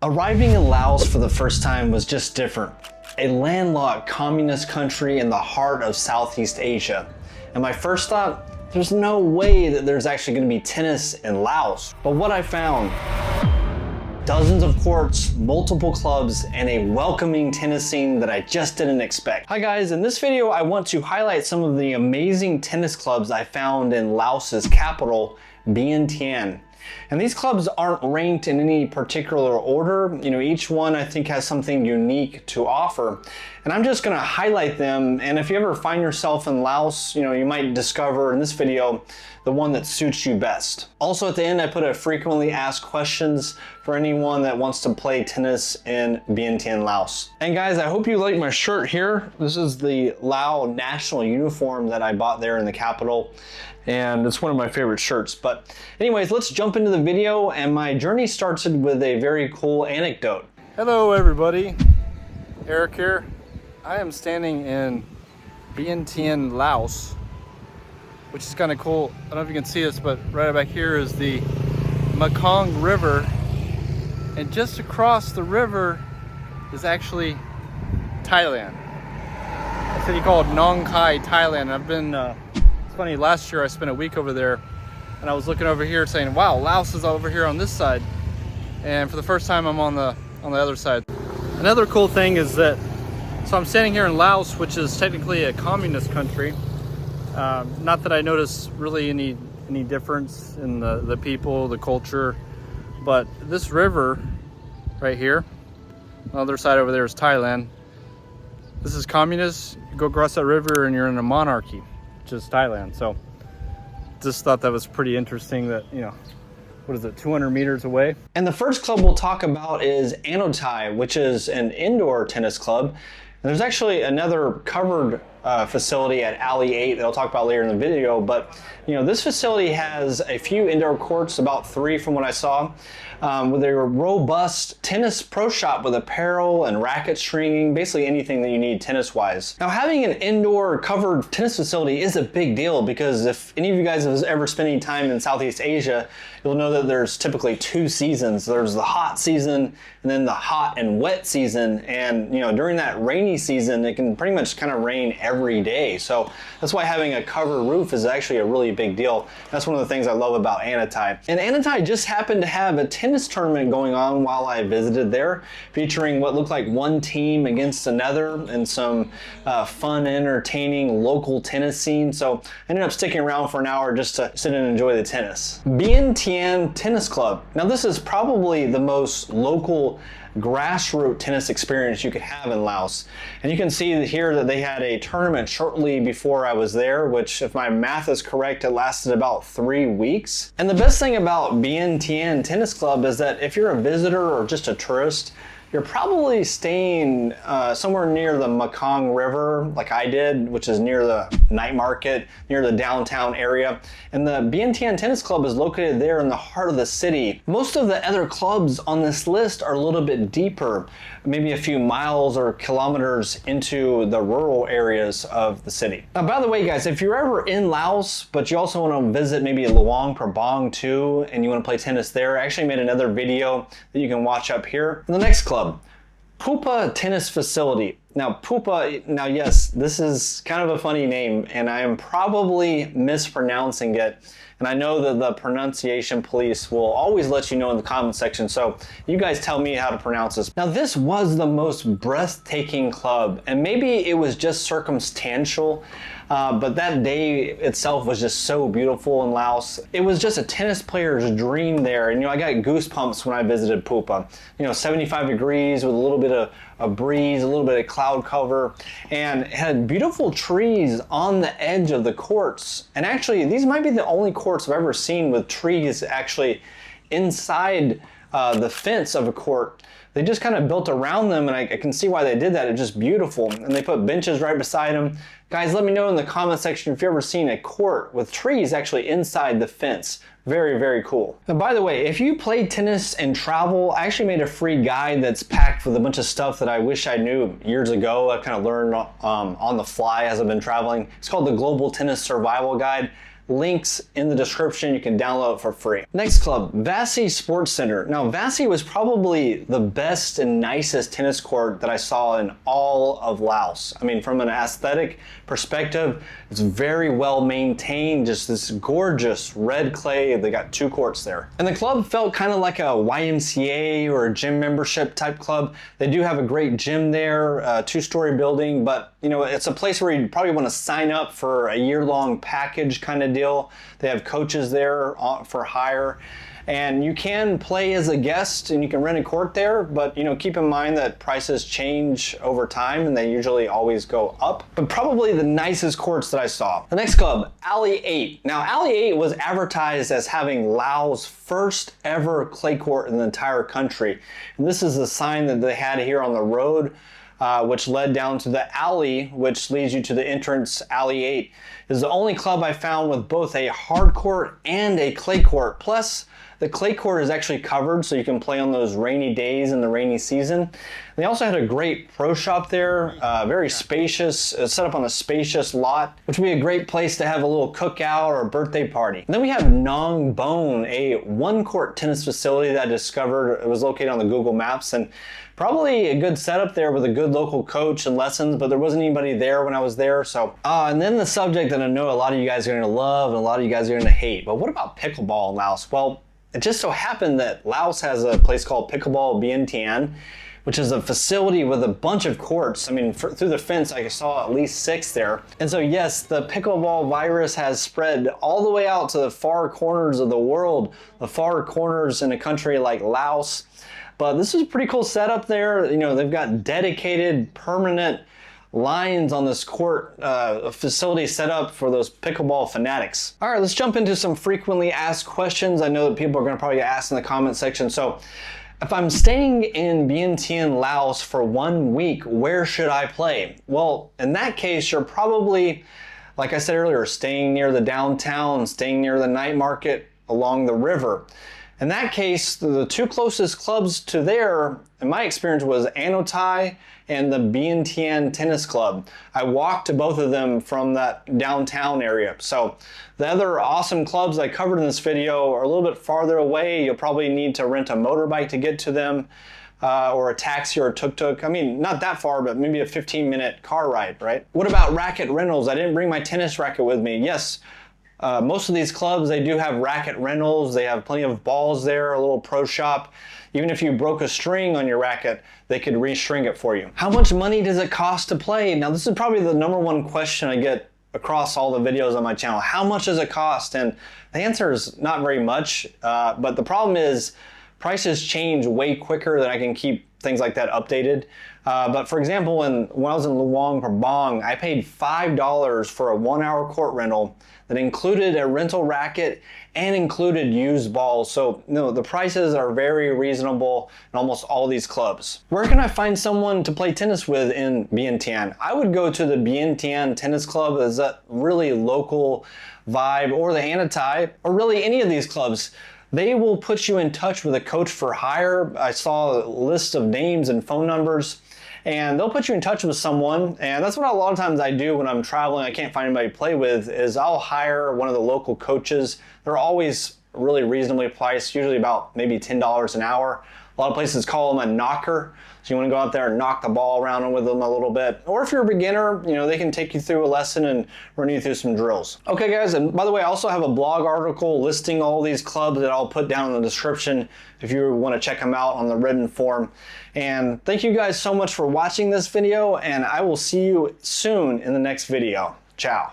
Arriving in Laos for the first time was just different. A landlocked communist country in the heart of Southeast Asia. And my first thought, there's no way that there's actually going to be tennis in Laos. But what I found, dozens of courts, multiple clubs, and a welcoming tennis scene that I just didn't expect. Hi guys, in this video I want to highlight some of the amazing tennis clubs I found in Laos's capital, Vientiane. And these clubs aren't ranked in any particular order. You know, each one I think has something unique to offer. And I'm just gonna highlight them. And if you ever find yourself in Laos, you know, you might discover in this video the one that suits you best. Also at the end, I put a frequently asked questions for anyone that wants to play tennis in Vientiane, Laos. And guys, I hope you like my shirt here. This is the Lao national uniform that I bought there in the capital. And it's one of my favorite shirts. But anyways, let's jump into the video, and my journey starts with a very cool anecdote. Hello everybody, Eric here. I am standing in Vientiane, Laos, which is kind of cool. I don't know if you can see this, but right back here is the Mekong River, and just across the river is actually Thailand. A city called Anothai, Thailand. I've been funny, last year I spent a week over there, and I was looking over here saying, wow, Laos is over here on this side, and for the first time I'm on the other side. Another cool thing is that, so I'm standing here in Laos, which is technically a communist country. Not that I notice really any difference in the people, the culture, but this river right here, on the other side over there is Thailand. This is communist. You go across that river and you're in a monarchy, just Thailand. So just thought that was pretty interesting that, you know, what is it, 200 meters away? And the first club we'll talk about is Anothai, which is an indoor tennis club. And there's actually another covered facility at Alley 8 that I'll talk about later in the video, but you know, this facility has a few indoor courts, about 3 from what I saw, with a robust tennis pro shop with apparel and racket stringing, basically anything that you need tennis-wise. Now, having an indoor covered tennis facility is a big deal, because if any of you guys have ever spent any time in Southeast Asia, you'll know that there's typically 2 seasons. There's the hot season and then the hot and wet season, and you know, during that rainy season, it can pretty much kind of rain every day. So that's why having a covered roof is actually a really big deal. That's one of the things I love about Anothai. And Anothai just happened to have a tennis tournament going on while I visited there, featuring what looked like one team against another and some fun, entertaining local tennis scene. So I ended up sticking around for an hour just to sit and enjoy the tennis. Vientiane Tennis Club. Now this is probably the most local grassroots tennis experience you could have in Laos. And you can see here that they had a tournament shortly before I was there, which if my math is correct, it lasted about 3 weeks. And the best thing about Vientiane Tennis Club is that if you're a visitor or just a tourist, you're probably staying somewhere near the Mekong River, like I did, which is near the night market, near the downtown area. And the Vientiane Tennis Club is located there in the heart of the city. Most of the other clubs on this list are a little bit deeper, maybe a few miles or kilometers into the rural areas of the city. Now, by the way, guys, if you're ever in Laos, but you also want to visit maybe Luang Prabang too, and you want to play tennis there, I actually made another video that you can watch up here. And the next club, Phupha Tennis Facility. Now Phupha, now yes, this is kind of a funny name, and I am probably mispronouncing it. And I know that the pronunciation police will always let you know in the comment section, so you guys tell me how to pronounce this. Now this was the most breathtaking club, and maybe it was just circumstantial, but that day itself was just so beautiful in Laos. It was just a tennis player's dream there, and you know, I got goosebumps when I visited Phupha. You know, 75 degrees with a little bit of a breeze, a little bit of cloud cover, and it had beautiful trees on the edge of the courts. And actually, these might be the only courts I've ever seen with trees actually inside the fence of a court. They just kind of built around them, and I can see why they did that. It's just beautiful. And they put benches right beside them. Guys, let me know in the comment section if you've ever seen a court with trees actually inside the fence. Very, very cool. And by the way, if you play tennis and travel, I actually made a free guide that's packed with a bunch of stuff that I wish I knew years ago. I kind of learned on the fly as I've been traveling. It's called the Global Tennis Survival Guide. links in the description. You can download it for free. Next club, VASY Sports Center. Now, VASY was probably the best and nicest tennis court that I saw in all of Laos. I mean, from an aesthetic perspective, it's very well maintained, just this gorgeous red clay. They got 2 courts there. And the club felt kind of like a YMCA or a gym membership type club. They do have a great gym there, a 2-story building, but you know, it's a place where you probably want to sign up for a year-long package kind of deal. They have coaches there for hire. And you can play as a guest and you can rent a court there, but you know, keep in mind that prices change over time and they usually always go up. But probably the nicest courts that I saw. The next club, Alley 8. Now, Alley 8 was advertised as having Laos' first ever clay court in the entire country. And this is the sign that they had here on the road, which led down to the alley, which leads you to the entrance. Alley 8 is the only club I found with both a hard court and a clay court. Plus, the clay court is actually covered, so you can play on those rainy days in the rainy season. They also had a great pro shop there, very spacious, set up on a spacious lot, which would be a great place to have a little cookout or a birthday party. And then we have Nongbone, a 1-court tennis facility that I discovered. It was located on the Google Maps, and probably a good setup there with a good local coach and lessons, but there wasn't anybody there when I was there. So, and then the subject that I know a lot of you guys are gonna love and a lot of you guys are gonna hate, but what about pickleball in Laos? Well, it just so happened that Laos has a place called Pickleball Vientiane, which is a facility with a bunch of courts. I mean, through the fence, I saw at least 6 there. And so yes, the pickleball virus has spread all the way out to the far corners of the world, the far corners in a country like Laos. But this is a pretty cool setup there. You know, they've got dedicated, permanent lines on this court facility set up for those pickleball fanatics. All right, let's jump into some frequently asked questions. I know that people are going to probably ask in the comment section. So if I'm staying in Vientiane, Laos for 1 week, where should I play? Well, in that case, you're probably, like I said earlier, staying near the downtown, staying near the night market along the river. In that case, the 2 closest clubs to there, in my experience, was Anothai and the Vientiane Tennis Club. I walked to both of them from that downtown area. So the other awesome clubs I covered in this video are a little bit farther away. You'll probably need to rent a motorbike to get to them, or a taxi or a tuk-tuk. I mean, not that far, but maybe a 15-minute car ride, right? What about racket rentals? I didn't bring my tennis racket with me. Yes, most of these clubs, they do have racket rentals. They have plenty of balls there, a little pro shop. Even if you broke a string on your racket, they could restring it for you. How much money does it cost to play? Now, this is probably the #1 question I get across all the videos on my channel. How much does it cost? And the answer is not very much, but the problem is prices change way quicker than I can keep things like that updated. But for example, when I was in Luang Prabang, I paid $5 for a 1-hour court rental that included a rental racket and included used balls. So no, the prices are very reasonable in almost all these clubs. Where can I find someone to play tennis with in Vientiane? I would go to the Vientiane Tennis Club. Is that really local vibe, or the Anothai, or really any of these clubs. They will put you in touch with a coach for hire. I saw a list of names and phone numbers, and they'll put you in touch with someone. And that's what a lot of times I do when I'm traveling, I can't find anybody to play with, is I'll hire one of the local coaches. They're always really reasonably priced, usually about maybe $10 an hour. A lot of places call them a knocker. So you want to go out there and knock the ball around with them a little bit. Or if you're a beginner, you know, they can take you through a lesson and run you through some drills. Okay guys, and by the way, I also have a blog article listing all these clubs that I'll put down in the description if you want to check them out on the written form. And thank you guys so much for watching this video, and I will see you soon in the next video. Ciao.